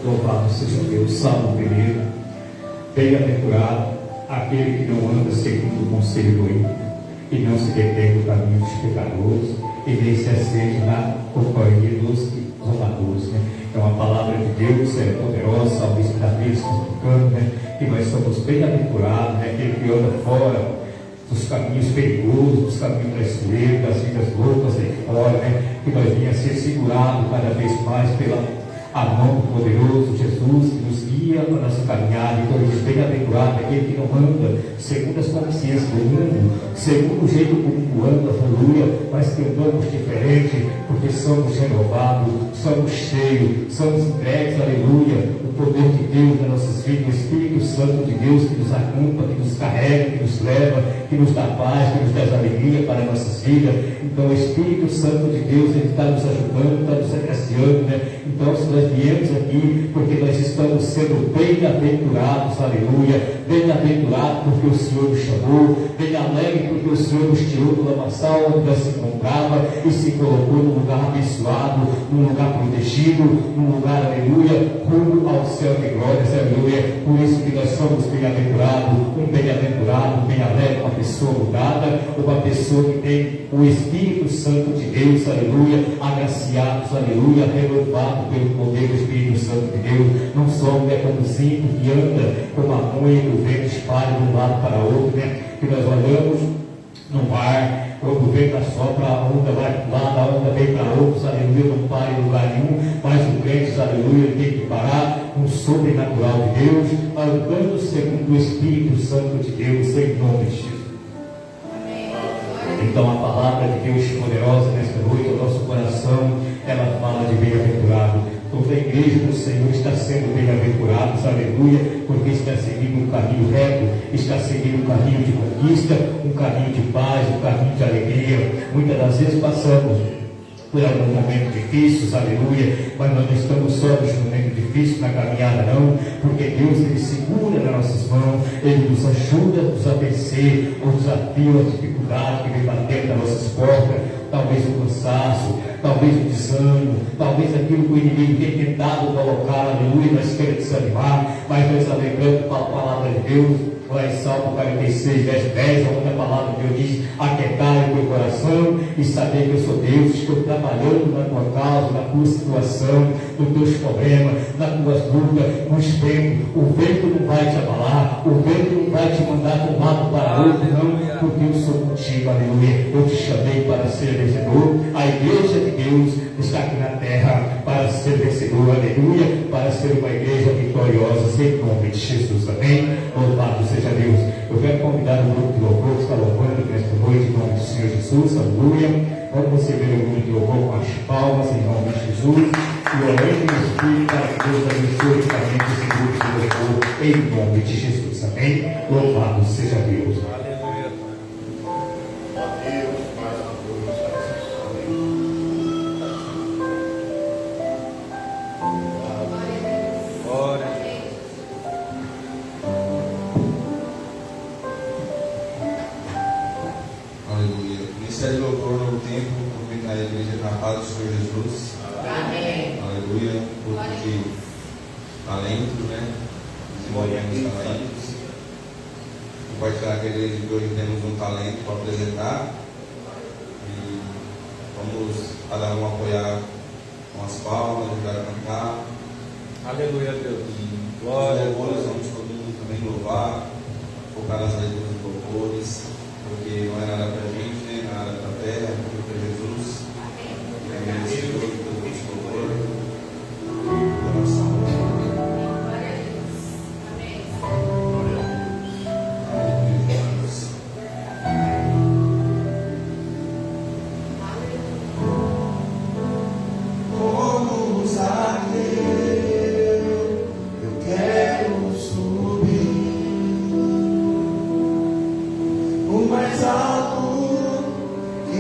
Louvado seja Deus. Salmo 1. Bem-aventurado aquele que não anda segundo o conselho do ímpio, e não se detém no caminho dos pecadores, e nem se assente na companhia dos zombadores. Então a palavra de Deus é poderosa. O salmista Davi explicando, que nós somos bem-aventurados, aquele que anda fora dos caminhos perigosos, dos caminhos traiçoeiros, das vidas loucas aí fora, que nós venhamos ser segurados cada vez mais pela a mão do poderoso Jesus, que nos guia para a nossa caminhada. Então ele diz: bem-aventurado aquele que não anda segundo as consciências do mundo, segundo o jeito como o mundo anda, aleluia, mas que andamos diferente, porque somos renovados, somos cheios, somos entregues, aleluia, o poder de Deus nas nossas vidas, o Espírito Santo de Deus que nos acompanha, que nos carrega, que nos leva, que nos dá paz, que nos dá alegria para as nossas vidas. Então o Espírito Santo de Deus, ele está nos ajudando, está nos agraciando, Então se nós viemos aqui porque nós estamos sendo bem-aventurados, aleluia, bem-aventurados porque o Senhor nos chamou, bem-alegre porque o Senhor nos tirou do lamaçal onde nós se encontrava e se colocou num lugar abençoado, num lugar protegido, num lugar, aleluia, rumo ao céu de glórias, aleluia. Por isso que nós somos bem-aventurados, um bem-aventurado, bem-alegre, uma pessoa mudada, uma pessoa que tem o Espírito Santo de Deus, aleluia, agraciados, aleluia, renovado pelo poder do Espírito Santo de Deus. Não somos como o simples que anda como a mãe do vento espalha de um lado para outro, que nós olhamos no mar, quando o vento assopra, a onda vai para um lado, a onda vem para outros, aleluia, não para em lugar nenhum, mas o crente, aleluia, ele tem que parar no sobrenatural de Deus, andando segundo o Espírito Santo de Deus, em nome de Jesus. Então a palavra de Deus poderosa nesta noite, o nosso coração, ela fala de bem-aventurado. Toda a igreja do Senhor está sendo bem-aventurados, aleluia, porque está seguindo um caminho reto, está seguindo um caminho de conquista, um caminho de paz, um caminho de alegria. Muitas das vezes passamos por algum momento difícil, aleluia, mas nós não estamos só nos momentos difíceis na caminhada, não, porque Deus, ele segura nas nossas mãos, ele nos ajuda a nos vencer o desafio, a dificuldade que vem batendo nas nossas portas, talvez o cansaço, talvez o desânimo, talvez aquilo que o inimigo tem tentado colocar, aleluia, nós queremos desanimar, mas nós lembrando para a palavra de Deus, lá em Salmo 46, verso 10, onde a palavra de Deus diz: aquietai o teu coração e saber que eu sou Deus, estou trabalhando na tua causa, na tua situação, nos teus problemas, nas tuas lutas, nos tempos. O vento não vai te abalar, o vento não vai te mandar de um lado para outro, não, porque eu sou contigo, aleluia. Eu te chamei para ser vencedor. A igreja de Deus está aqui na terra para ser vencedor, aleluia, para ser uma igreja vitoriosa, em nome de Jesus, amém? Louvado seja Deus. Eu quero convidar o grupo de louvor que está louvando nesta noite, em nome do Senhor Jesus, aleluia. Vamos receber o grupo de louvor com as palmas, em nome de Jesus, e orando no Espírito para que Deus abençoe ricamente esse grupo de louvor, em nome de Jesus, amém? Louvado seja Deus. Compartilhar com a igreja que hoje temos um talento para apresentar e vamos cada um apoiar com as palmas, ajudar a cantar. Aleluia, Deus. E glória, louvores, vamos todo mundo também louvar, focar nas letras dos louvores, porque não é nada para a gente, nem nada para a terra, é tudo para Jesus. E é merecedor de todo esse louvor, oração. Mais alto que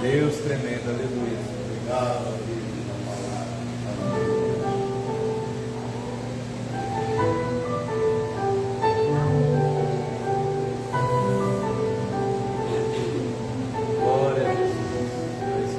Deus tremendo, aleluia. Obrigado, Deus. Glória a Jesus.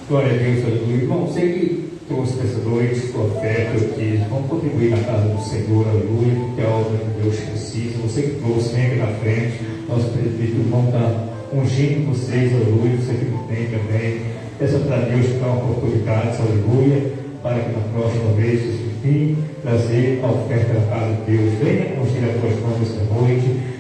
Glória a Deus, aleluia. Irmão, você que trouxe essa noite sua oferta, eu quis, vamos contribuir na casa do Senhor, aleluia, porque é a obra que Deus precisa. Você que trouxe, vem aqui na frente, nosso presbítero, irmão, está ungindo vocês, aleluia. Você que não tem também, peça para Deus que dá uma oportunidade, aleluia, para que na próxima vez, enfim, trazer a oferta da casa de Deus. Venha ungir as tuas mãos esta noite,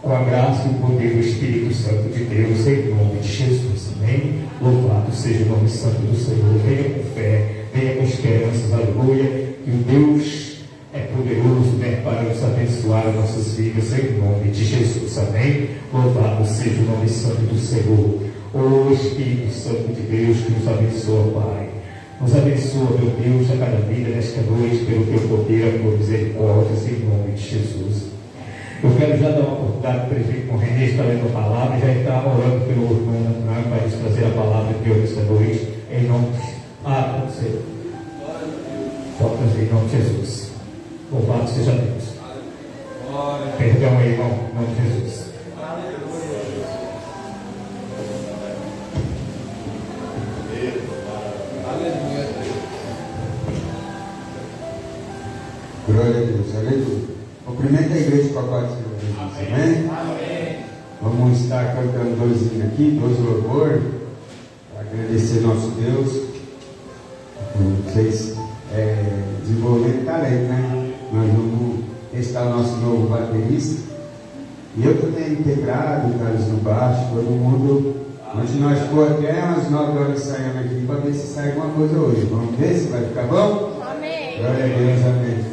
com a graça e o poder do Espírito Santo de Deus, em nome de Jesus, amém? Louvado seja o nome santo do Senhor. Venha com fé, venha com esperança, aleluia, que o Deus é poderoso, né, para nos abençoar as nossas vidas, em nome de Jesus, amém? Louvado seja o nome santo do Senhor. O Espírito Santo de Deus que nos abençoa, Pai. Nos abençoa, meu Deus, a cada vida nesta noite, pelo teu poder, a tua misericórdia, em nome de Jesus. Eu quero já dar uma oportunidade para o presbítero René estar lendo a palavra, já está orando pelo irmão para nos trazer a palavra de Deus nesta noite, em nome de... pode ser. Pode trazer, em nome de Jesus. Louvado seja Deus. Perdão aí, irmão, em nome de Jesus. Glória a Deus, aleluia. Cumprimento a igreja com a paz do Senhor Jesus, amém? Amém. Vamos estar cantando dois hinos aqui, dois louvores, para agradecer nosso Deus. Vocês desenvolvendo talento, né? Nós vamos testar o nosso novo baterista. E eu também teclado, o Carlos no baixo, todo mundo. Onde nós for até umas 9 horas ensaiando aqui, para ver se sai alguma coisa hoje. Vamos ver se vai ficar bom? Amém. Glória a Deus, amém.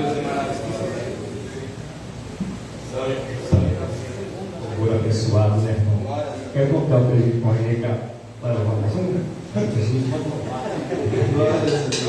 Deus é maravilhoso. Por abençoado, né, irmão? Quer contar o presente com a gente? Vai lá, Jesus. Glória a Deus.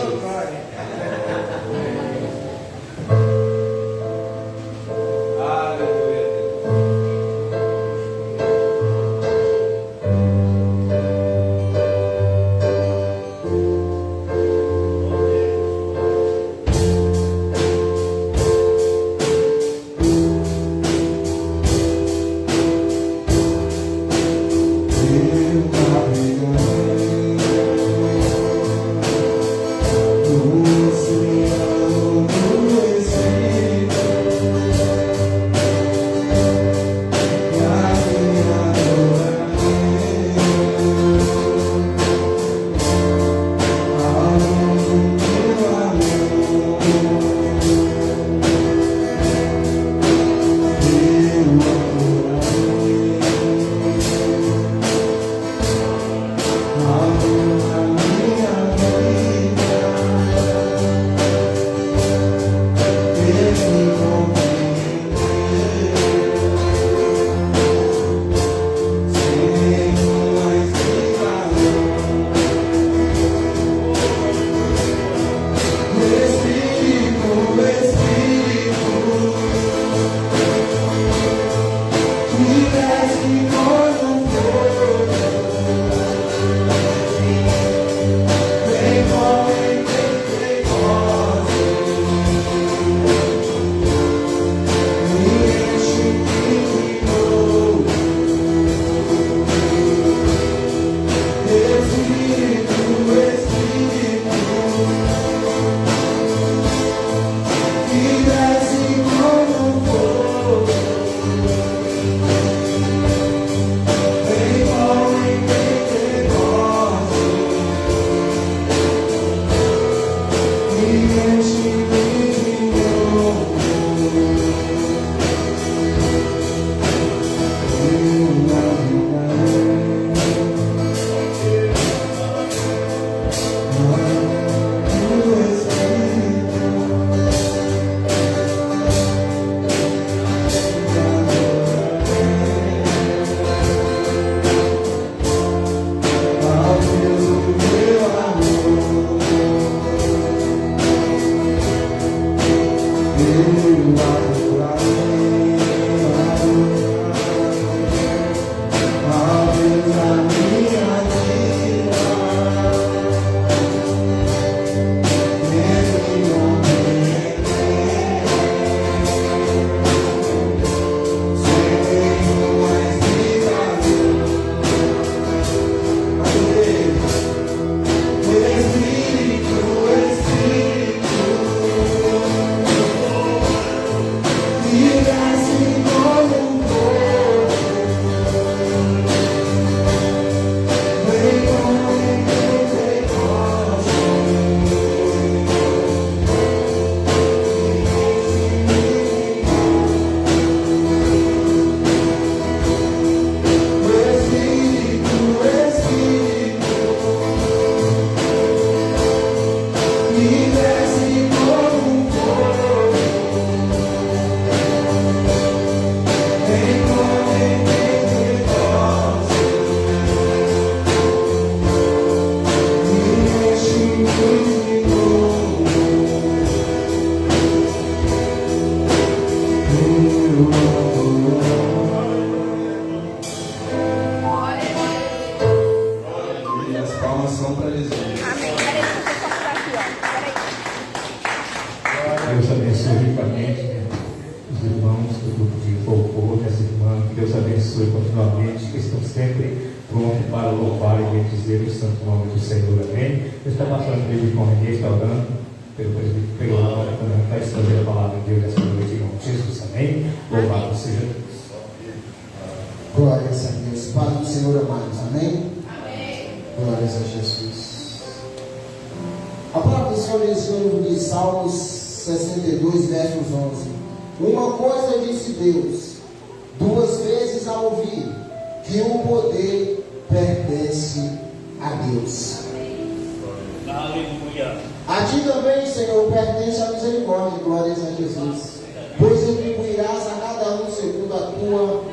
A ti também, Senhor, pertence a misericórdia e glórias a de Jesus. Pois retribuirás a cada um segundo a tua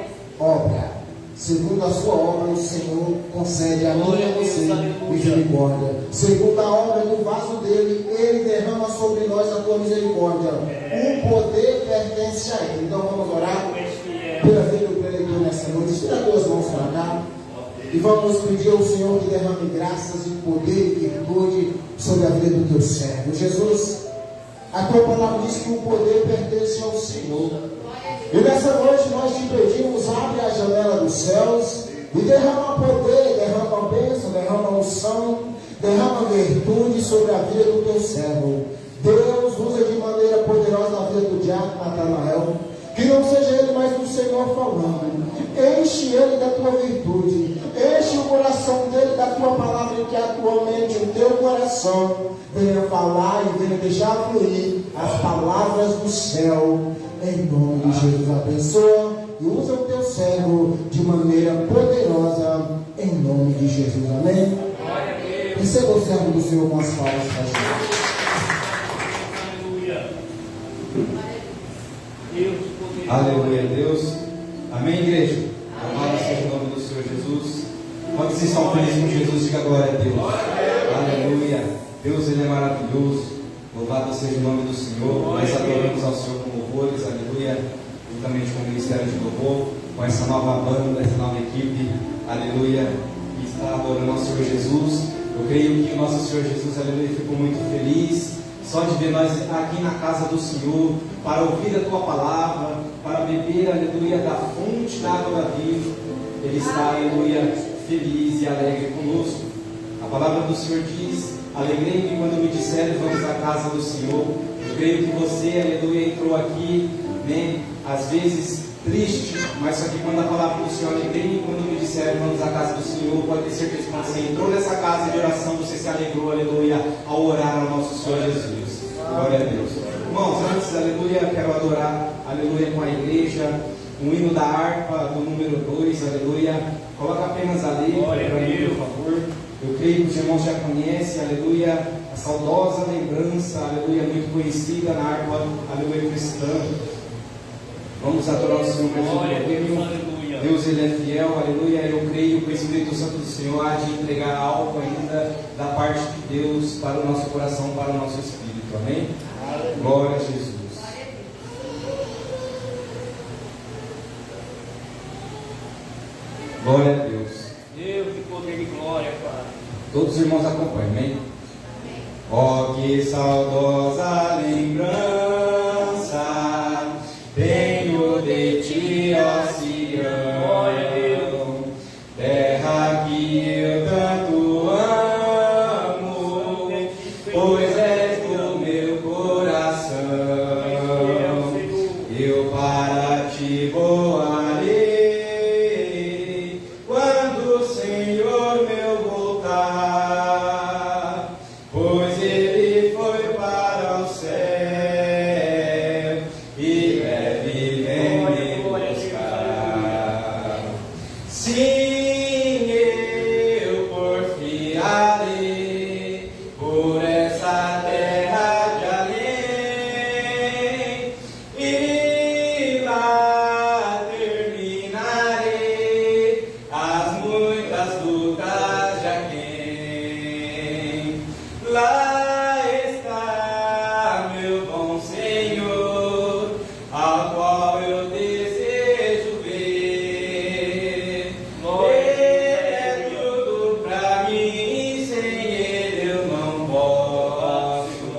obra. Segundo a sua obra, o Senhor concede a mim e a você misericórdia. Segundo a obra do vaso dele, ele derrama sobre nós a tua misericórdia. O poder pertence a ele. Então vamos orar pela vida do pregador nessa noite. Tira as tuas mãos para cá. E vamos pedir ao Senhor que derrame graças e poder e virtude sobre a vida do teu servo. Jesus, a tua palavra diz que o poder pertence ao Senhor. E nessa noite nós te pedimos, abre a janela dos céus e derrama poder, derrama bênção, derrama unção, derrama virtude sobre a vida do teu servo. Deus, usa de maneira poderosa a vida do diácono Natanael. Que não seja ele, mas o Senhor falando. Enche ele da tua virtude. Enche o coração dele da tua palavra, que atualmente o teu coração venha falar e venha deixar fluir as palavras do céu. Em nome de Jesus, abençoa e usa o teu servo de maneira poderosa. Em nome de Jesus, amém? Receba o servo do Senhor com as palavras da gente. Aleluia, Deus. Amém, igreja? Louvado seja o nome do Senhor Jesus. Quando vocês estão felizes com Jesus, diga glória a Deus. Aleluia. Deus, Ele é maravilhoso. Louvado seja o nome do Senhor. Nós adoramos ao Senhor com louvores, aleluia. Juntamente com o Ministério de Louvor, com essa nova banda, essa nova equipe, aleluia, que está adorando ao Senhor Jesus. Eu creio que o nosso Senhor Jesus, aleluia, ficou muito feliz só de ver nós aqui na casa do Senhor, para ouvir a tua palavra, para beber, aleluia, da fonte da água da vida. Ele está, aleluia, feliz e alegre conosco. A palavra do Senhor diz: alegrei-me quando me disseram, vamos à casa do Senhor. Eu creio que você, aleluia, entrou aqui, né, às vezes triste, mas só que quando a palavra do Senhor, alegrei-me quando me disseram, vamos à casa do Senhor, pode ter certeza que quando você entrou nessa casa de oração, você se alegrou, aleluia, ao orar ao nosso Senhor Jesus. Glória a Deus. Irmãos, antes, aleluia, quero adorar, aleluia, com a igreja, um hino da harpa do número 2, aleluia. Coloca apenas a letra para mim, por favor. Eu creio que os irmãos já conhecem, aleluia, a saudosa lembrança, aleluia, muito conhecida na harpa, aleluia, cristã. Vamos adorar o Senhor com o Deus, Ele é fiel, aleluia. Eu creio que o Espírito Santo do Senhor há de entregar algo ainda da parte de Deus para o nosso coração, para o nosso espírito, amém? Glória a Jesus. Glória a Deus. Deus de poder e glória, Pai. Todos os irmãos acompanham, amém? Ó, que saudosa lembrança tenho de ti, ó Sião, terra que eu tanto amo, pois és do meu coração. Eu para ti voarei quando o Senhor meu voltar, pois ele foi para o céu e breve vem me buscar. Sim, eu porfiarei por essa terra de além e lá terminarei as muitas lutas de aquém. Lá está meu bom Senhor, ao qual eu desejo ver. Ele é tudo pra mim, sem ele eu não posso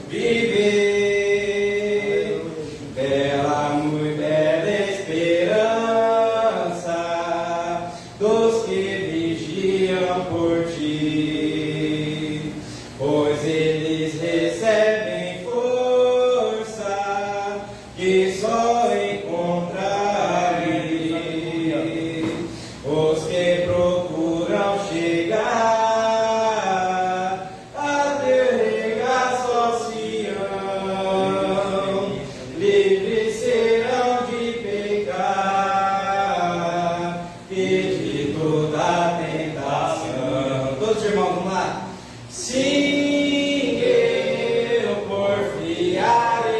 viver. Bela, muito bela esperança dos que vigiam por ti, pois eles recebem força que só encontrarei os que procuram chegar a teu regaço, ó Sião. Livres serão de pecar e de toda tentação. Todos os irmãos, vamos lá. Sim, eu porfiarei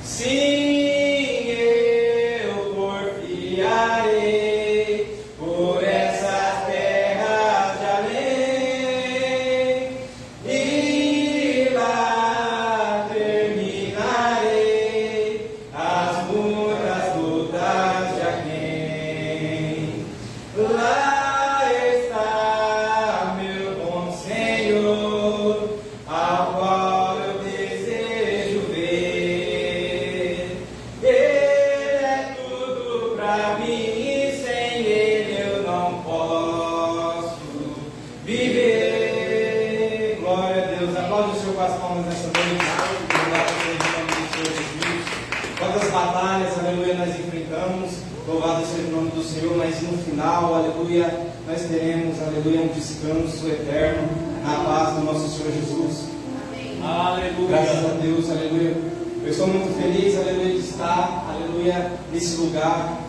Sim, eu porfiarei por essas terras de além, e lá terminarei as muitas lutas de aquém. Lá está meu bom Senhor, ao qual eu desejo ver. Ele é tudo pra mim e sem ele eu não posso viver. Glória a Deus. Aplaude o Senhor com as palmas nessa noite. Louvado seja o nome do Senhor Jesus. Quantas batalhas, aleluia, nós enfrentamos. Louvado seja o nome do Senhor, mas no final, aleluia, nós teremos, aleluia, um descanso eterno na paz do nosso Senhor Jesus. Aleluia. Graças a Deus, aleluia. Eu estou muito feliz, aleluia, de estar, aleluia, nesse lugar,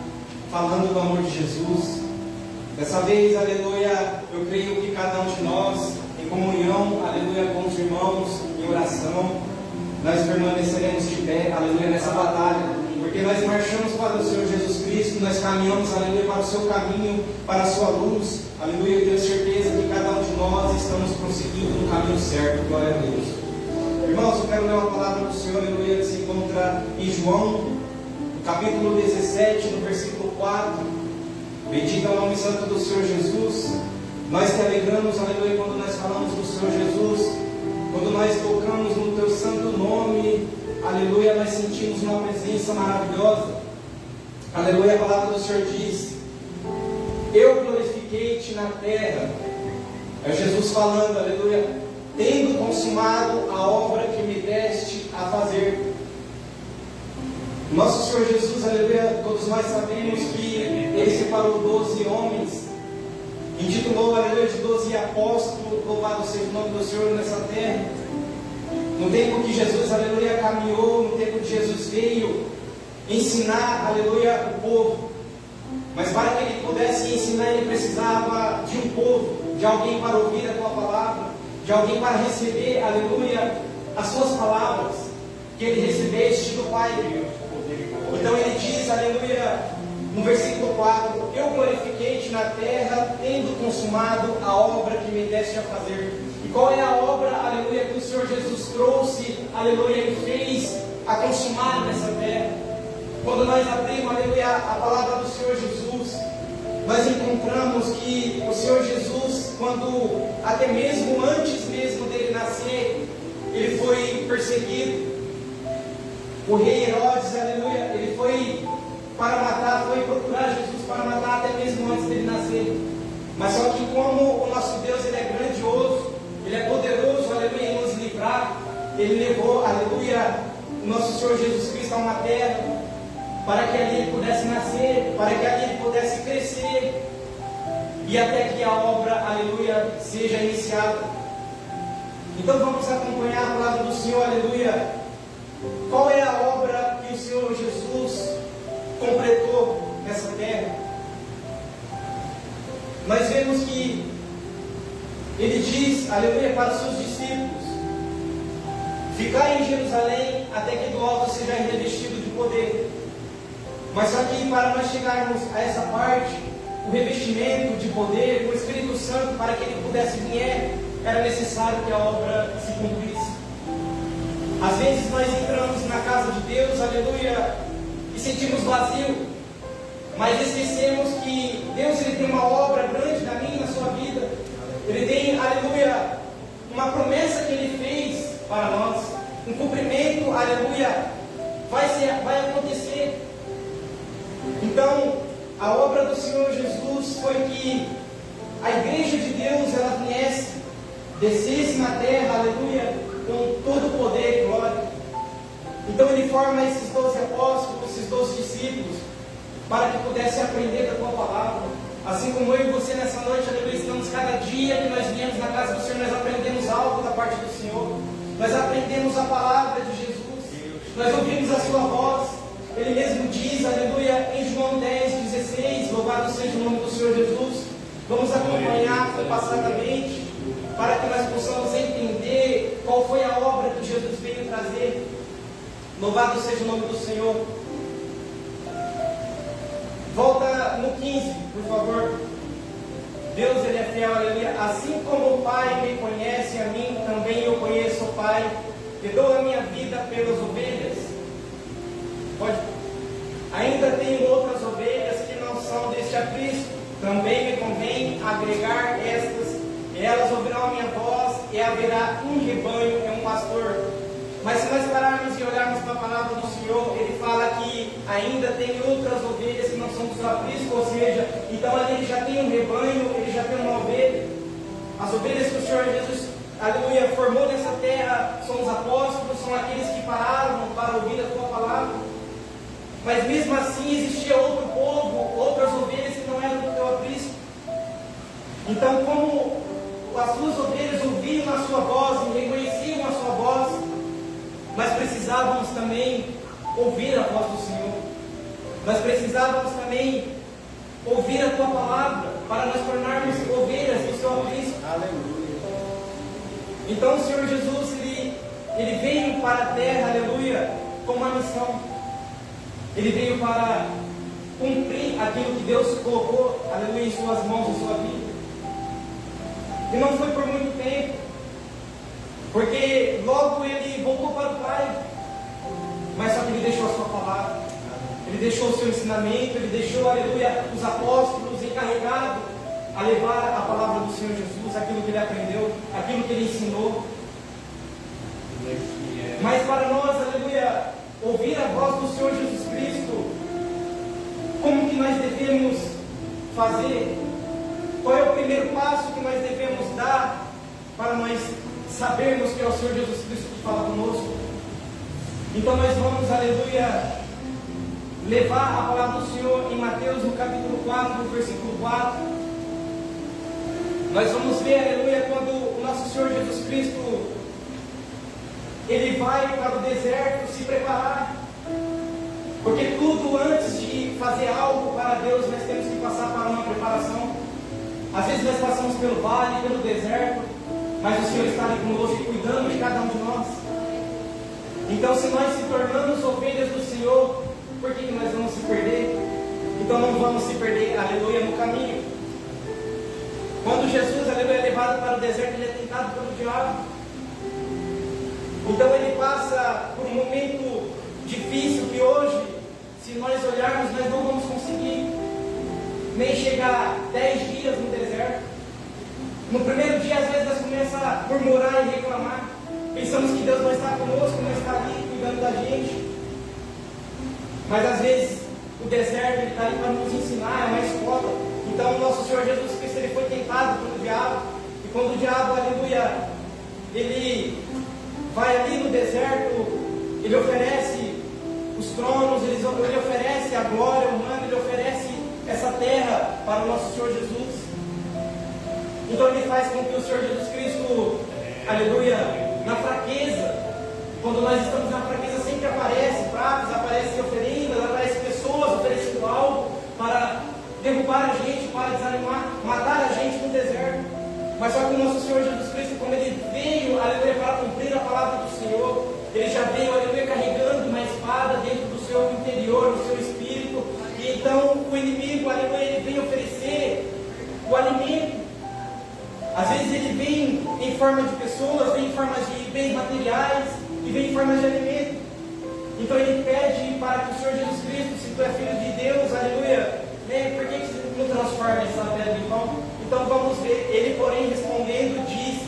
falando do amor de Jesus. Dessa vez, aleluia, eu creio que cada um de nós, em comunhão, aleluia, com os irmãos, em oração, nós permaneceremos de pé, aleluia, nessa batalha. Porque nós marchamos para o Senhor Jesus Cristo, nós caminhamos, aleluia, para o seu caminho, para a sua luz, aleluia. Eu tenho certeza que cada um de nós estamos prosseguindo no caminho certo, glória a Deus. Irmãos, eu quero ler uma palavra do Senhor, aleluia, que se encontra em João, no capítulo 17, no versículo 4. Bendito é o nome santo do Senhor Jesus. Nós te alegramos, aleluia, quando nós falamos do Senhor Jesus, quando nós tocamos no teu santo nome, aleluia, nós sentimos uma presença maravilhosa. Aleluia, a palavra do Senhor diz: eu glorifiquei-te na terra. É Jesus falando, aleluia, tendo consumado a obra que me deste a fazer. Nosso Senhor Jesus, aleluia, todos nós sabemos que Ele separou 12 homens, intitulou, aleluia, de 12 apóstolos. Louvado seja o nome do Senhor nessa terra. No tempo que Jesus, aleluia, caminhou, no tempo que Jesus veio ensinar, aleluia, o povo. Mas para que Ele pudesse ensinar, Ele precisava de um povo, de alguém para ouvir a tua palavra, de alguém para receber, aleluia, as suas palavras, que Ele recebeste do Pai. Então Ele diz, aleluia, no versículo 4, eu glorifiquei-te na terra, tendo consumado a obra que me deste a fazer. E qual é a obra, aleluia, que o Senhor Jesus trouxe, aleluia, e fez a consumar nessa terra? Quando nós abrimos, aleluia, a palavra do Senhor Jesus, nós encontramos que o Senhor Jesus, quando, até mesmo antes mesmo dele nascer, ele foi perseguido. O rei Herodes, aleluia, ele foi para matar, foi procurar Jesus para matar até mesmo antes dele nascer. Mas só que como o nosso Deus, ele é grandioso, ele é poderoso, aleluia, em nos livrar, ele levou, aleluia, o nosso Senhor Jesus Cristo a uma terra, para que ali ele pudesse nascer, para que ali ele pudesse crescer, e até que a obra, aleluia, seja iniciada. Então vamos acompanhar a palavra do Senhor, aleluia. Qual é a obra que o Senhor Jesus completou nessa terra? Nós vemos que ele diz, aleluia, para os seus discípulos: ficai em Jerusalém até que do alto seja revestido de poder. Mas só que para nós chegarmos a essa parte, o revestimento de poder, o Espírito Santo, para que ele pudesse vir, era necessário que a obra se cumprisse. Às vezes nós entramos na casa de Deus, aleluia, e sentimos vazio, mas esquecemos que Deus, ele tem uma obra grande na minha e na sua vida. Ele tem, aleluia, uma promessa que ele fez para nós, um cumprimento, aleluia, vai acontecer. Então, a obra do Senhor Jesus foi que a igreja de Deus, ela viesse, descesse na terra, aleluia, com todo o poder e glória. Então ele forma esses 12 apóstolos, esses 12 discípulos, para que pudessem aprender da tua palavra. Assim como eu e você nessa noite, aleluia, estamos cada dia que nós viemos na casa do Senhor, nós aprendemos algo da parte do Senhor. Nós aprendemos a palavra de Jesus, nós ouvimos a sua voz. Ele mesmo diz, aleluia, em João 10:16, louvado seja o nome do Senhor Jesus. Vamos acompanhar compassadamente, para que nós possamos entender qual foi a obra que Jesus veio trazer trazer. Louvado seja o nome do Senhor. Volta no 15, por favor. Deus, Ele é fiel, aleluia. Assim como o Pai me conhece, a mim também eu conheço o Pai, e dou a minha vida pelas ovelhas. Pode. Ainda tenho outras ovelhas que não são deste aprisco. Também me convém agregar estas, e elas ouvirão a minha voz, e haverá um rebanho e um pastor. Mas se nós pararmos e olharmos para a palavra do Senhor, Ele fala que ainda tem outras ovelhas que não são do seu aprisco, ou seja, então ali Ele já tem um rebanho, Ele já tem uma ovelha. As ovelhas que o Senhor Jesus, aleluia, formou nessa terra são os apóstolos, são aqueles que pararam para ouvir a tua palavra. Mas mesmo assim existia outro povo, outras ovelhas que não eram do teu aprisco. Então, como as suas ovelhas ouviam a sua voz e reconheciam a sua voz, nós precisávamos também ouvir a voz do Senhor. Nós precisávamos também ouvir a tua palavra para nós tornarmos ovelhas do seu aprisco. Aleluia. Então o Senhor Jesus, ele veio para a terra, aleluia, com uma missão. Ele veio para cumprir aquilo que Deus colocou, aleluia, em suas mãos, em sua vida. E não foi por muito tempo, porque logo ele voltou para o Pai, mas só que ele deixou a sua palavra, ele deixou o seu ensinamento, ele deixou, aleluia, os apóstolos encarregados a levar a palavra do Senhor Jesus, aquilo que ele aprendeu, aquilo que ele ensinou. Mas para nós, aleluia, ouvir a voz do Senhor Jesus Cristo, como que nós devemos fazer? Qual é o primeiro passo que nós devemos dar para nós sabermos que é o Senhor Jesus Cristo que fala conosco? Então nós vamos, aleluia, levar a palavra do Senhor em Mateus no capítulo 4, no versículo 4. Nós vamos ver, aleluia, quando o nosso Senhor Jesus Cristo Ele vai para o deserto se preparar. Porque tudo antes de fazer algo para Deus, nós temos que passar para uma preparação. Às vezes nós passamos pelo vale, pelo deserto, mas o Senhor está ali conosco, cuidando de cada um de nós. Então, se nós se tornamos ovelhas do Senhor, por que nós vamos se perder? Então não vamos se perder, aleluia, no caminho. Quando Jesus, aleluia, é levado para o deserto, ele é tentado pelo diabo. Então ele passa por um momento difícil que hoje, se nós olharmos, nós não vamos conseguir nem chegar 10 dias no deserto. No primeiro dia, às vezes, nós começamos a murmurar e reclamar. Pensamos que Deus não está conosco, não está ali cuidando da gente. Mas às vezes o deserto está ali para nos ensinar, é uma escola. Então o nosso Senhor Jesus Cristo, ele foi tentado pelo diabo. E quando o diabo, aleluia, ele vai ali no deserto, ele oferece os tronos, ele oferece a glória humana, ele oferece essa terra para o nosso Senhor Jesus. Então ele faz com que o Senhor Jesus Cristo, aleluia, na fraqueza, quando nós estamos na fraqueza, sempre aparece pratos, aparecem oferendas, aparecem pessoas oferecendo algo para derrubar a gente, para desanimar, matar a gente no deserto. Mas só que o nosso Senhor Jesus Cristo, como ele veio, aleluia, para cumprir a palavra do Senhor, ele já veio, aleluia, carregando uma espada dentro do seu interior, do seu espírito. E então o inimigo, aleluia, ele vem oferecer o alimento. Às vezes ele vem em forma de pessoas, vem em forma de bens materiais e vem em forma de alimento. Então ele pede para que o Senhor Jesus Cristo, se tu é filho de Deus, aleluia, né, por que você não transforma essa pedra em pão? Então vamos ver. Ele, porém, respondendo, disse: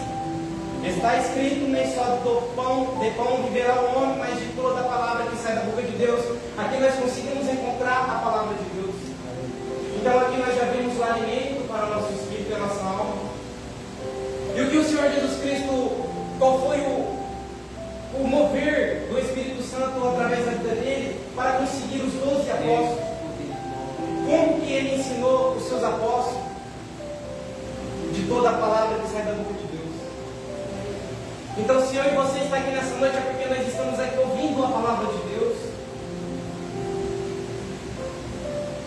está escrito, nem só de pão viverá o homem, mas de toda a palavra que sai da boca de Deus. Aqui nós conseguimos encontrar a palavra de Deus. Então aqui nós já vimos o alimento para o nosso espírito e a nossa alma. E o que o Senhor Jesus Cristo, qual foi o mover do Espírito Santo através da vida dele para conseguir os 12 apóstolos? Como que ele ensinou os seus apóstolos? De toda a palavra que sai da boca de Deus. Então, se eu e você está aqui nessa noite, é porque nós estamos aqui ouvindo a palavra de Deus.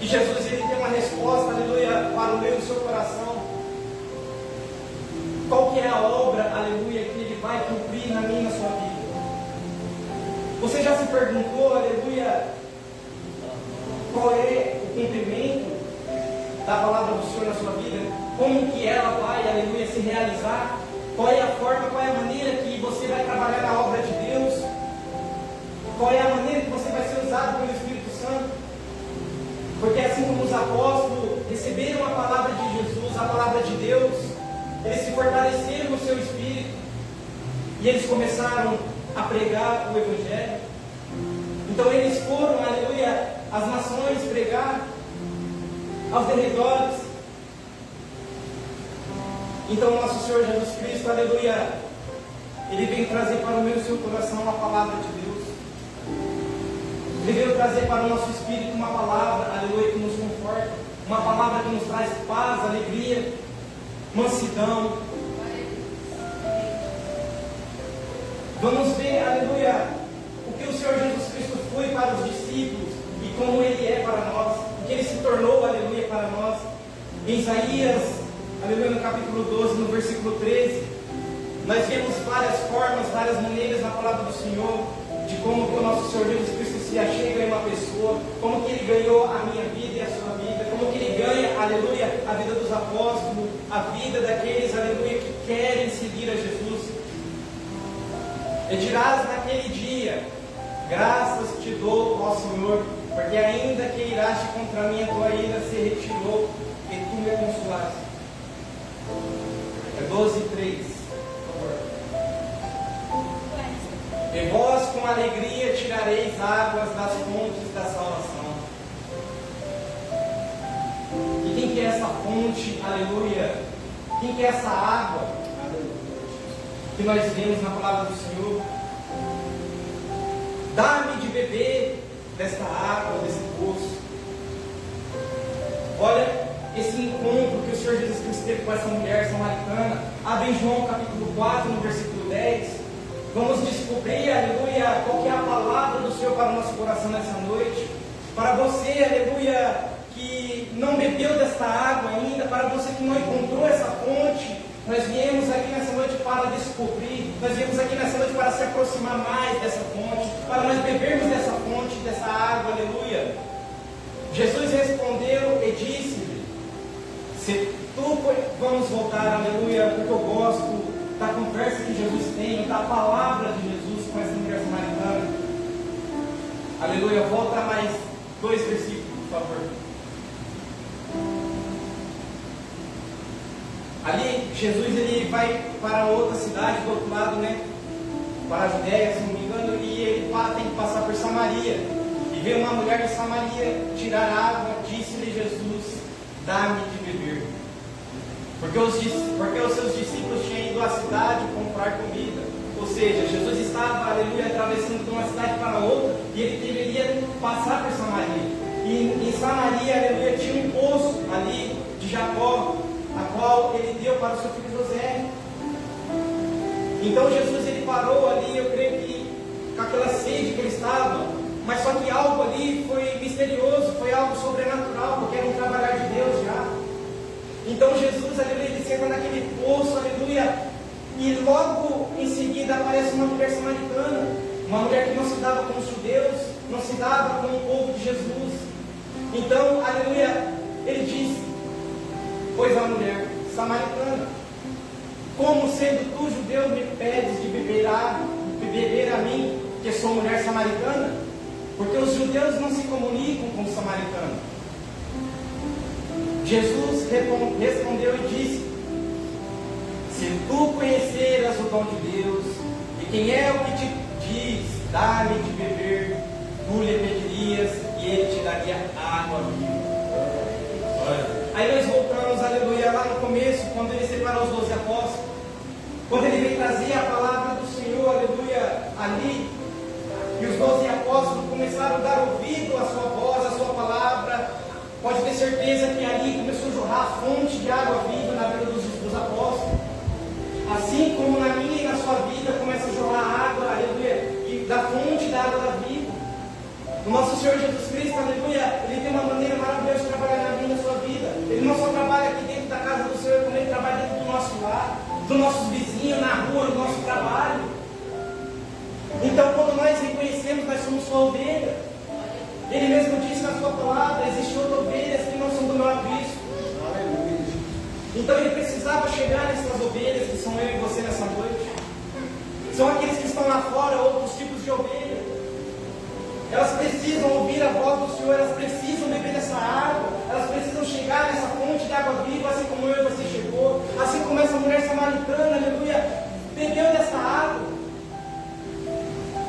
E Jesus, ele tem uma resposta, aleluia, para o meio do seu coração. Qual que é a obra, aleluia, que ele vai cumprir na minha e na sua vida? Você já se perguntou, aleluia, qual é o cumprimento da palavra do Senhor na sua vida? Como que ela vai, aleluia, se realizar? Qual é a forma, qual é a maneira que você vai trabalhar na obra de Deus? Qual é a maneira que você vai ser usado pelo Espírito Santo? Porque assim como os apóstolos receberam a palavra de Jesus, a palavra de Deus, eles se fortaleceram no seu espírito e eles começaram a pregar o Evangelho. Então eles foram, aleluia, às nações pregar, aos derredores. Então nosso Senhor Jesus Cristo, aleluia, Ele veio trazer para o meu e o seu coração a palavra de Deus. Ele veio trazer para o nosso espírito uma palavra, aleluia, que nos conforta, uma palavra que nos traz paz, alegria, mansidão. Vamos ver, aleluia, o que o Senhor Jesus Cristo foi para os discípulos e como Ele é para nós, o que Ele se tornou, aleluia, para nós. Em Isaías, aleluia, no capítulo 12, no versículo 13, nós vemos várias formas, várias maneiras na palavra do Senhor, de como que o nosso Senhor Jesus Cristo se achega em uma pessoa, como que Ele ganhou a minha vida e a sua vida, como que Ele ganha, aleluia, a vida dos apóstolos, a vida daqueles, aleluia, que querem seguir a Jesus. E dirás naquele dia: graças te dou, ó Senhor, porque ainda que iraste contra mim, a tua ira se retirou e tu me consolaste. É 12:3, por favor. E vós com alegria tirareis águas das fontes da salvação. E quem que é essa fonte, aleluia? Quem que é essa água, que nós vemos na palavra do Senhor? Dá-me de beber desta água, desse poço. Olha esse encontro que o Senhor Jesus Cristo teve com essa mulher samaritana. Abre em João capítulo 4, no versículo 10. Vamos descobrir, aleluia, qual que é a palavra do Senhor para o nosso coração nessa noite. Para você, aleluia, que não bebeu desta água ainda, para você que não encontrou essa fonte, nós viemos aqui nessa noite para descobrir, nós viemos aqui nessa noite para se aproximar mais dessa fonte, para nós bebermos dessa fonte, dessa água, aleluia. Jesus respondeu e disse-lhe: se tu, vamos voltar, aleluia, porque eu gosto da conversa que Jesus tem, da palavra de Jesus com essa mulher samaritana. Aleluia, volta mais 2 versículos, por favor. Ali, Jesus ele vai para outra cidade, do outro lado, né? Para a Judéia, se não me engano, e ele tem que passar por Samaria. E veio uma mulher de Samaria tirar água, disse-lhe Jesus: dá-me de beber. Porque os seus discípulos tinham ido à cidade comprar comida. Ou seja, Jesus estava, aleluia, atravessando de uma cidade para outra, e ele deveria passar por Samaria. E em Samaria, aleluia, tinha um poço ali de Jacó, a qual ele deu para o seu filho José. Então Jesus ele parou ali, eu creio que com aquela sede que ele estava, mas só que algo ali foi misterioso, foi algo sobrenatural, porque era um trabalhar de Deus já. Então Jesus, aleluia, ele senta naquele poço, aleluia, e logo em seguida aparece uma mulher samaritana, uma mulher que não se dava com os judeus, não se dava com o povo de Jesus. Então, aleluia, ele disse: pois a mulher samaritana, como sendo tu judeu me pedes de beber água, de beber a mim, que sou mulher samaritana? Porque os judeus não se comunicam com os samaritanos. Jesus respondeu e disse: se tu conheceras o dom de Deus, e quem é o que te diz, dá-me de beber, tu lhe pedirias, e ele te daria água viva. Aí nós voltamos, aleluia, lá no começo, quando ele separou os 12 apóstolos, quando ele veio trazer a palavra do Senhor, aleluia, ali, e os 12 apóstolos começaram a dar ouvido à sua voz, à sua palavra. Pode ter certeza que ali começou a jorrar a fonte de água viva na vida dos apóstolos. Assim como na minha e na sua vida começa a jorrar água, aleluia, e da fonte da água da vida. O nosso Senhor Jesus Cristo, aleluia, Ele tem uma maneira maravilhosa de trabalhar na minha e na sua vida. Ele não só trabalha aqui dentro da casa do Senhor, como Ele trabalha dentro do nosso lar, dos nossos vizinhos, na rua, no nosso trabalho. Então, quando nós reconhecemos sua ovelha. Ele mesmo disse na sua palavra: existem outras ovelhas que não são do meu aprisco. Então ele precisava chegar nessas ovelhas que são eu e você nessa noite. São aqueles que estão lá fora, outros tipos de ovelha. Elas precisam ouvir a voz do Senhor, elas precisam beber dessa água, elas precisam chegar nessa fonte de água viva, assim como eu e você chegou, assim como essa mulher samaritana, aleluia, bebeu dessa água.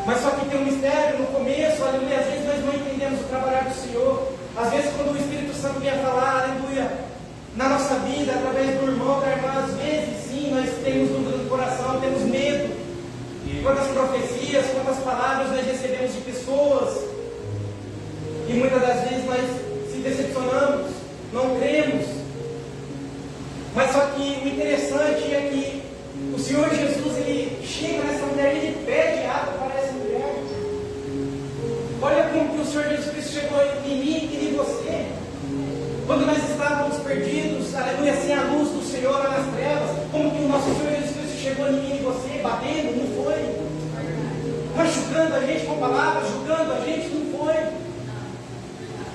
Mas só que tem um mistério no começo, aleluia, às vezes nós não entendemos o trabalhar do Senhor. Às vezes quando o Espírito Santo vem falar, aleluia, na nossa vida, através do irmão, da irmã, às vezes sim, nós temos dúvida no coração, temos medo. Quantas profecias, quantas palavras nós recebemos de pessoas, e muitas das vezes nós se decepcionamos, não cremos. Mas só que o interessante é que o Senhor Jesus, ele chega nessa mulher e ele pede água para essa mulher. Olha como que o Senhor Jesus Cristo chegou em mim e em você. Quando nós estávamos perdidos, aleluia, sem a luz do Senhor lá nas trevas, como que o nosso Senhor Jesus Cristo chegou em mim e em você, batendo, não foi? Machucando a gente com palavras, julgando a gente, não foi?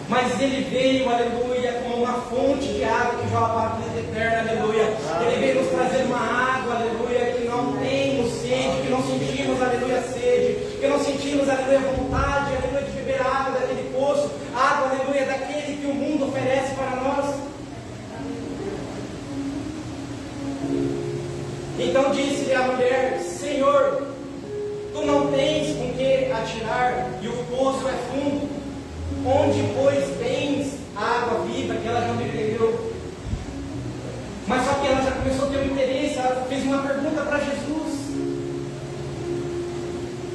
Mas ele veio, aleluia, como uma fonte de água que jorra para a vida eterna, aleluia. Ele veio nos trazer uma água, aleluia, que não temos sede, que não sentimos, aleluia, sede, que não sentimos, aleluia, vontade, aleluia, de beber água daquele poço, água, aleluia, daquele que o mundo oferece para nós. Então disse-lhe a mulher: Senhor, tu não tens com que atirar, e o poço é fundo. Onde, pois, tens a água viva? Que ela não entendeu. Mas só que ela já começou a ter um interesse, ela fez uma pergunta para Jesus.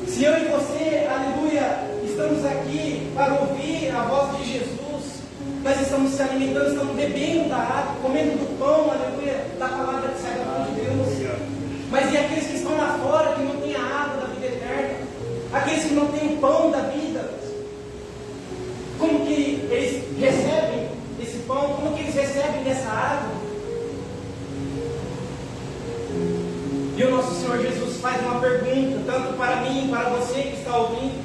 Se eu e você, aleluia, estamos aqui para ouvir a voz de Jesus, nós estamos se alimentando, estamos bebendo da água, comendo do pão, aleluia, da palavra que sai da mão de Deus. Mas e aqueles que estão lá fora, que não têm a água da vida eterna? Aqueles que não têm o pão da vida? Como que eles recebem esse pão? Como que eles recebem dessa água? E o nosso Senhor Jesus faz uma pergunta, tanto para mim, para você que está ouvindo: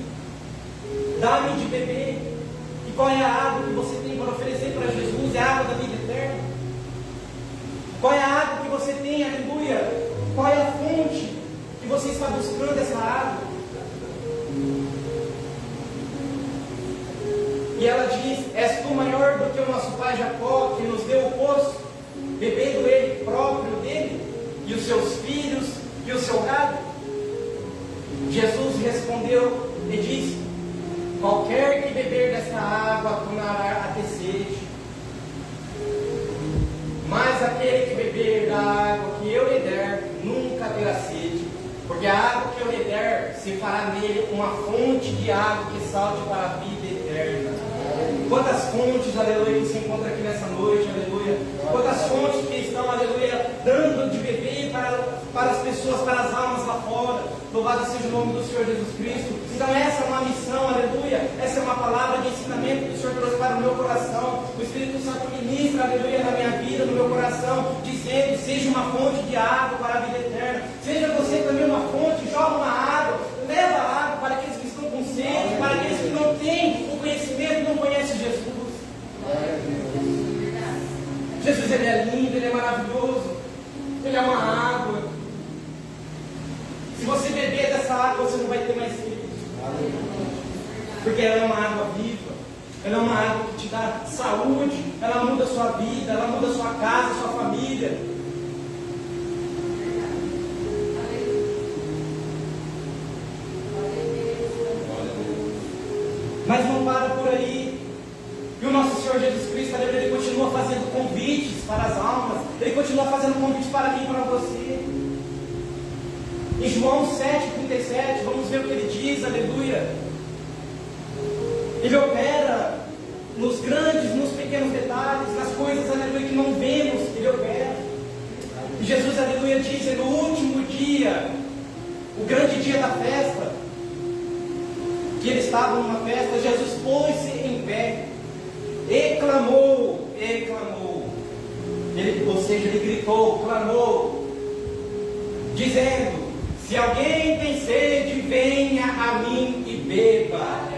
dá-me de beber. E qual é a água que você tem para oferecer para Jesus? É a água da vida eterna? Qual é a água que você tem, aleluia? Qual é a fonte que você está buscando essa água? E ela diz: és tu maior do que o nosso pai Jacó, que nos deu o poço, bebendo ele próprio dele, e os seus filhos, e o seu gado? Jesus respondeu e disse: qualquer que beber desta água tornará a ter sede. Mas aquele que beber da água que eu lhe der, nunca terá sede, porque a água que eu lhe der se fará nele uma fonte de água que salte para a vida eterna. Quantas fontes, aleluia, que se encontram aqui nessa noite, aleluia. Quantas fontes que estão, aleluia, dando de beber para as pessoas, para as almas lá fora. Louvado seja o nome do Senhor Jesus Cristo. Então essa é uma missão, aleluia. Essa é uma palavra de ensinamento que o Senhor trouxe para o meu coração. O Espírito Santo ministra, aleluia, na minha vida, no meu coração, dizendo: seja uma fonte de água para a vida eterna. Seja você também uma fonte, joga uma água, leva água para aqueles que estão com sede, para aqueles que não têm o conhecimento, não conhecem Jesus. Jesus, ele é lindo, ele é maravilhoso, ele é uma água. Se você beber dessa água, você não vai ter mais sede, porque ela é uma água viva, ela é uma água que te dá saúde, ela muda a sua vida, ela muda a sua casa, a sua família. Mas não para por aí. E o nosso Senhor Jesus Cristo, ele continua fazendo convites para as almas, ele continua fazendo convites para mim e para você. Em João 7,37, vamos ver o que ele diz, aleluia. Ele opera nos grandes, nos pequenos detalhes, nas coisas, aleluia, que não vemos, ele opera. E Jesus, aleluia, diz: no último dia, o grande dia da festa, que eles estavam numa festa, Jesus pôs-se em pé, e clamou, ou seja, ele gritou, clamou, dizendo: se alguém tem sede, venha a mim e beba.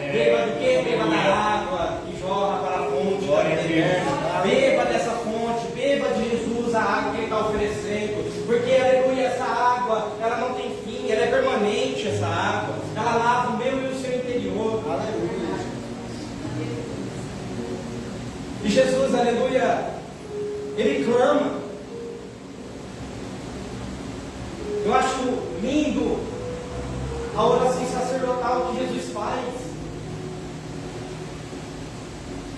aleluia, ele clama. Eu acho lindo a oração sacerdotal que Jesus faz.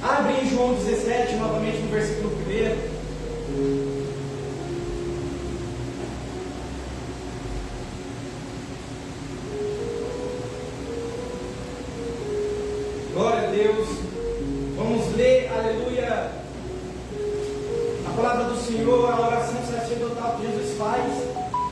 Abre em João 17, novamente no versículo 1. Glória a Deus. Vamos ler, aleluia, a palavra do Senhor, a oração sacerdotal que Jesus faz.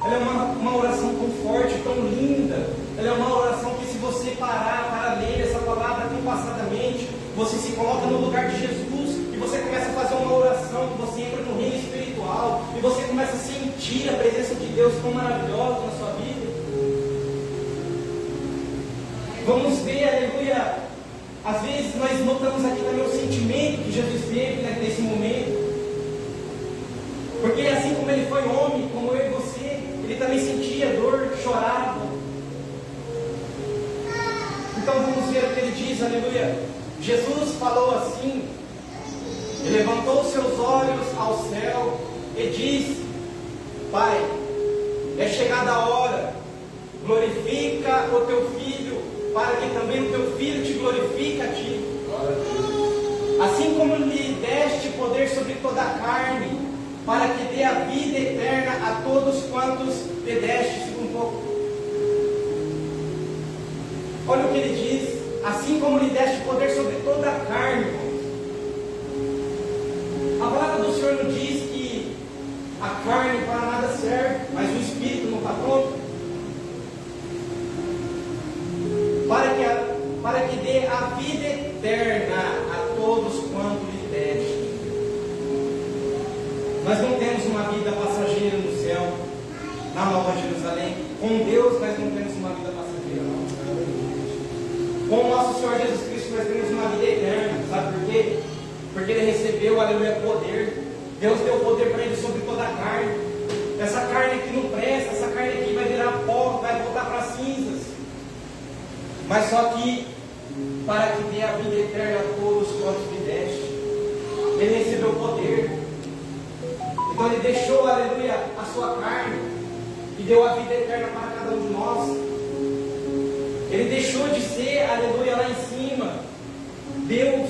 Ela é uma oração tão forte, tão linda. Ela é uma oração que, se você parar para ler essa palavra compassadamente, você se coloca no lugar de Jesus e você começa a fazer uma oração, que você entra no reino espiritual e você começa a sentir a presença de Deus tão maravilhosa na sua vida. Vamos ver, aleluia. Às vezes nós notamos aqui também o sentimento que Jesus teve, né, nesse momento. Porque assim como ele foi homem, como eu e você, ele também sentia dor, chorava. Então vamos ver o que ele diz, aleluia. Jesus falou assim, ele levantou seus olhos ao céu e disse: Pai, é chegada a hora, glorifica o teu filho, para que também o teu filho te glorifique a ti. Assim como lhe deste poder sobre toda a carne, para que dê a vida eterna a todos quantos te deste. Segura um pouco. Olha o que ele diz: assim como lhe deste poder sobre toda a carne. A palavra do Senhor não diz que a carne para nada serve, mas o espírito não está pronto. Para que dê a vida eterna a todos quanto lhe deste. Nós não temos uma vida passageira no céu, na Nova Jerusalém. Com Deus nós não temos uma vida passageira, não. Com o nosso Senhor Jesus Cristo nós temos uma vida eterna. Sabe por quê? Porque ele recebeu, aleluia, poder. Deus deu poder para ele sobre toda a carne. Essa carne aqui não presta, essa carne aqui vai virar pó, vai voltar para cinzas. Mas só que, para que dê a vida eterna a todos quantos lhe deste, ele recebeu poder. Então ele deixou, aleluia, a sua carne e deu a vida eterna para cada um de nós. Ele deixou de ser, aleluia, lá em cima, Deus,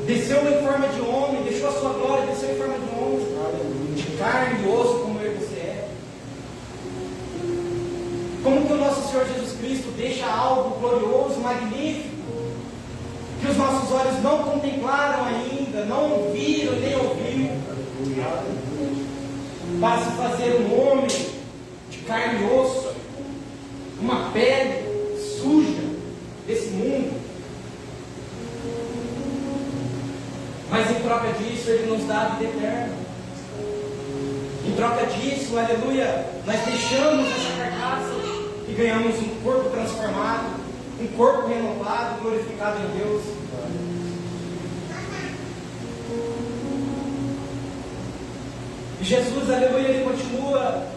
desceu em forma de homem, deixou a sua glória, desceu em forma de homem, de carne e osso, como eu e você é. Como que o nosso Senhor Jesus Cristo deixa algo glorioso, magnífico, que os nossos olhos não contemplaram ainda, não viram nem ouviram, para se fazer um homem de carne e osso, uma pele suja desse mundo. Mas em troca disso ele nos dá a vida eterna. Em troca disso, aleluia, nós deixamos essa carcaça e ganhamos um corpo transformado, um corpo renovado, glorificado em Deus. E Jesus, aleluia, ele continua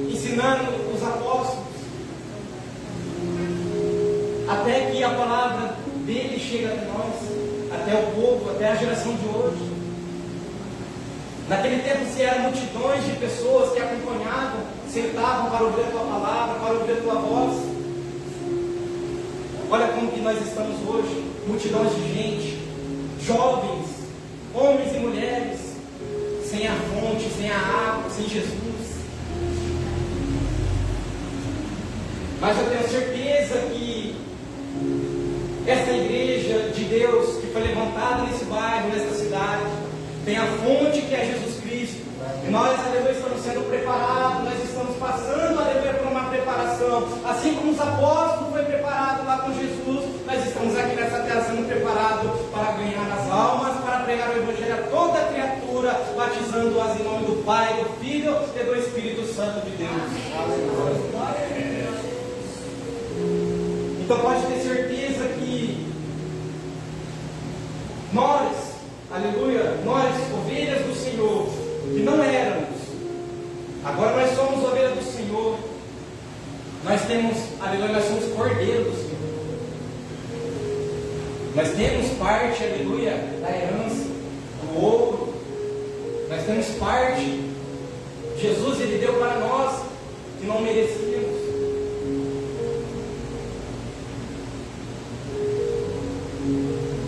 ensinando os apóstolos, até que a palavra dele chega até nós, até o povo, até a geração de hoje. Naquele tempo se eram multidões de pessoas que acompanhavam, sentavam para ouvir a tua palavra, para ouvir a tua voz. Olha como que nós estamos hoje, multidões de gente, jovens, homens e mulheres, sem a fonte, sem a água, sem Jesus. Mas eu tenho certeza que essa igreja de Deus que foi levantada nesse bairro, nessa cidade, tem a fonte que é Jesus Cristo. E nós, aleluia, estamos sendo preparados, nós estamos passando, aleluia, por uma preparação. Assim como os apóstolos foram preparados lá com Jesus, nós estamos aqui nessa terra sendo preparados para ganhar as almas, para pregar o Evangelho a toda criatura, batizando-as em nome do Pai, do Filho e do Espírito Santo de Deus. Então pode ter certeza que nós, aleluia, nós, ovelhas do Senhor, que não éramos, agora nós somos ovelhas do Senhor. Nós temos, aleluia, nós somos cordeiros do Senhor. Nós temos parte, aleluia, da herança. o ouro. Nós temos parte. Jesus, Ele deu para nós, que não merecíamos.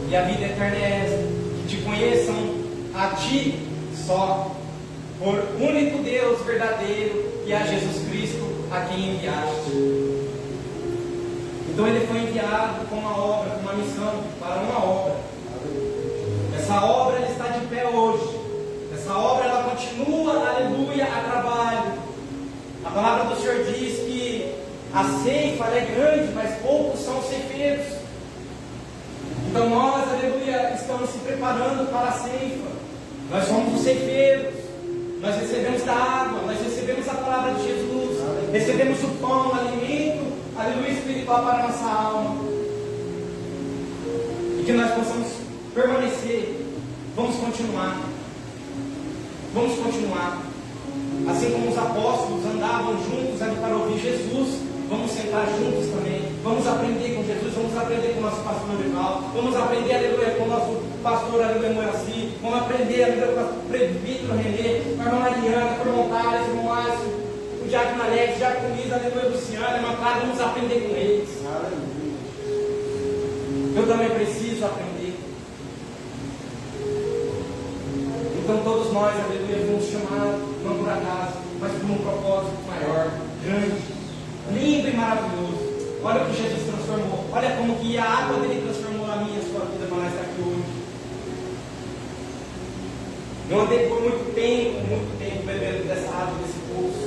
E a vida eterna é essa, que te conheçam a Ti só, por único Deus verdadeiro, e a Jesus Cristo, a quem enviaste. Então Ele foi enviado com uma obra, com uma missão, para uma obra. Essa obra ela está de pé hoje. Essa obra ela continua, aleluia, a trabalho. A palavra do Senhor diz que a ceifa ela é grande, mas poucos são os ceifeiros. Então nós, aleluia, estamos se preparando para a ceifa. Nós somos os ceifeiros. Nós recebemos da água, nós recebemos a palavra de Jesus, recebemos o pão, o alimento, aleluia, espiritual para a nossa alma. E que nós possamos permanecer. Vamos continuar. Vamos continuar. Assim como os apóstolos andavam juntos ali para ouvir Jesus, vamos sentar juntos também. Vamos aprender com Jesus, vamos aprender com o nosso pastor Rival, vamos aprender, aleluia, com o nosso pastor, aleluia, Moacir, vamos aprender, aleluia, com o presbítero Renê, com a irmã Mariana, com o irmão Thales, o irmão Márcio, o Diácono Alex, o Diácono Luiz, aleluia, Luciana, a irmã Clara, vamos aprender com eles. Eu também preciso aprender. Então todos nós, aleluia, fomos chamados, não por acaso, mas por um propósito maior, grande, lindo e maravilhoso. Olha o que Jesus transformou. Olha como que a água dele transformou a minha e a sua vida para nós estar aqui hoje. Eu andei por muito tempo bebendo dessa água, desse poço.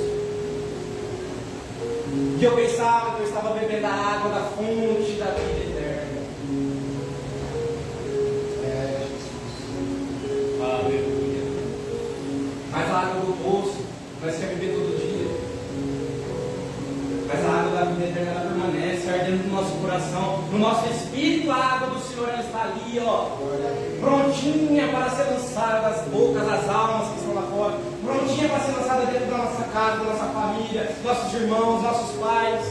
E eu pensava que eu estava bebendo a água da fonte da vida eterna. Aleluia. Mas a água do poço, nós queremos beber todo dia. Mas a água da vida eterna ela permanece ardendo no nosso coração, no nosso espírito. A água do Senhor ela está ali, ó, prontinha para ser lançada das bocas das almas que estão lá fora, prontinha para ser lançada dentro da nossa casa, da nossa família, nossos irmãos, nossos pais.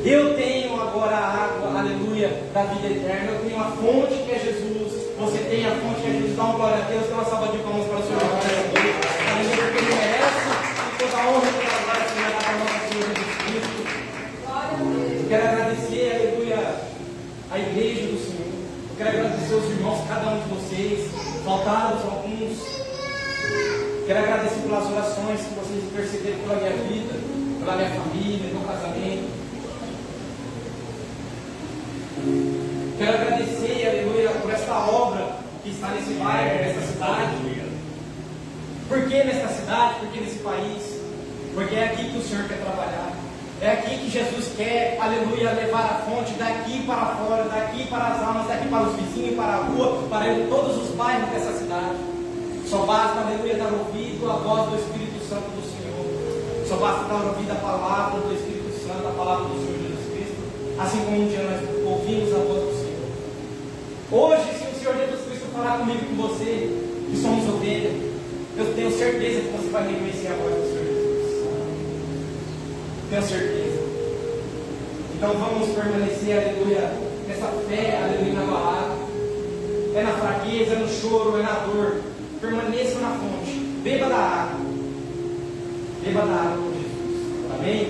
Eu tenho agora a água, aleluia, da vida eterna. Eu tenho a fonte que é Jesus. Você tem a fonte que é Jesus. Dá uma glória a Deus, dá uma salva de palmas para o Senhor. Aleluia, porque Ele merece toda a honra e toda a glória que Ele dá para o nosso Senhor Jesus Cristo. Eu quero agradecer, aleluia, a igreja do Senhor. Eu quero agradecer os irmãos, cada um de vocês, faltaram alguns. Quero agradecer pelas orações que vocês intercederam pela minha vida, pela minha família, meu casamento. Quero agradecer, aleluia, por esta obra que está nesse bairro, nesta cidade. Por que nesta cidade? Por que nesse país? Porque é aqui que o Senhor quer trabalhar. É aqui que Jesus quer, aleluia, levar a fonte daqui para fora, daqui para as almas, daqui para os vizinhos, para a rua, para todos os bairros dessa cidade. Só basta, aleluia, dar ouvido à voz do Espírito Santo do Senhor. Só basta dar ouvido à palavra do Espírito Santo, à palavra do Senhor Jesus Cristo. Assim como um dia nós ouvimos a voz do Senhor. Hoje, se o Senhor Jesus Cristo falar comigo e com você, que somos ovelhas, eu tenho certeza que você vai reconhecer a voz do Senhor Jesus. Tenho certeza. Então vamos permanecer, aleluia, nessa fé, aleluia, na barraca. É na fraqueza, é no choro, é na dor. Permaneça na fonte. Beba da água. Beba da água com Jesus. Amém?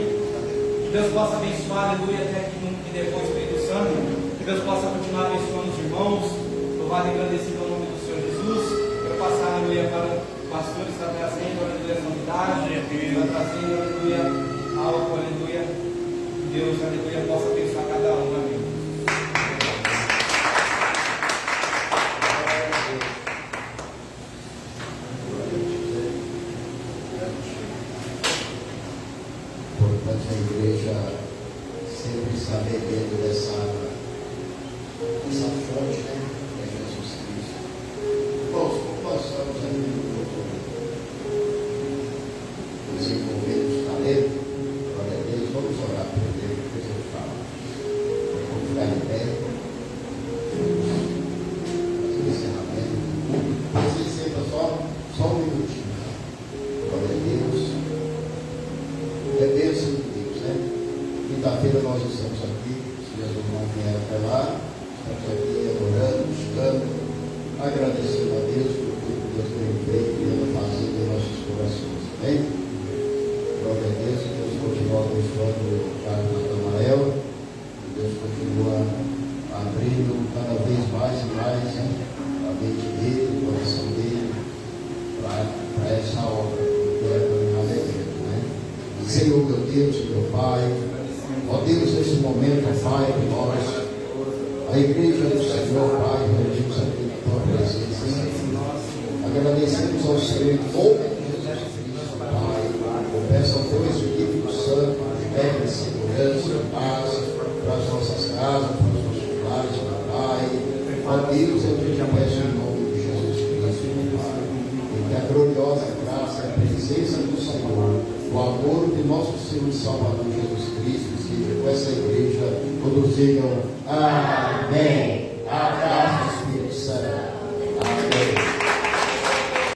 Que Deus possa abençoar, aleluia, até aqui no que levou o Espírito Santo. Que Deus possa continuar abençoando os irmãos. Louvado e agradecido ao nome do Senhor Jesus. Quero passar, aleluia, para o pastor que está trazendo, aleluia, as novidades. Está trazendo, aleluia, algo, aleluia. Que Deus, aleluia, possa abençoar cada um. Amém. Importante a igreja sempre estar bebendo dessa fonte, né? Que é Jesus Cristo. Irmãos, como nós estamos aqui desenvolvendo os talentos, glória a Deus, vamos orar por Deus, depois eu falo. Vamos ficar em pé. Fazer o encerramento. Você senta só um minutinho. Glória a Deus. É bênção de Deus, né? Quinta-feira nós estamos aqui, se Jesus não vier até lá, estamos aqui adorando, buscando, agradecendo a Deus por tudo que Deus tem feito e anda fazendo em nossos corações. Amém? Glória a Deus, que Deus continua abençoando o Carlos Natanael, que Deus continua abrindo cada vez mais e mais a mente dele, o coração dele, para essa obra que é caminhar dentro, né? Senhor, meu Deus, meu Pai, ó Deus, nesse momento, Pai, que nós, a igreja do Senhor, Pai, pedimos aqui na tua presença, agradecemos ao Senhor em nome de Jesus Cristo, Pai. Eu peço ao teu Espírito Santo que leve segurança, paz para as nossas casas, para os nossos lares, Pai. Ó Deus, eu te peço em nome de Jesus Cristo, Pai. E que a gloriosa graça, a presença do Senhor, o amor de nosso Senhor e Salvador Jesus Cristo, seja com essa igreja, todos digam amém. Abraço.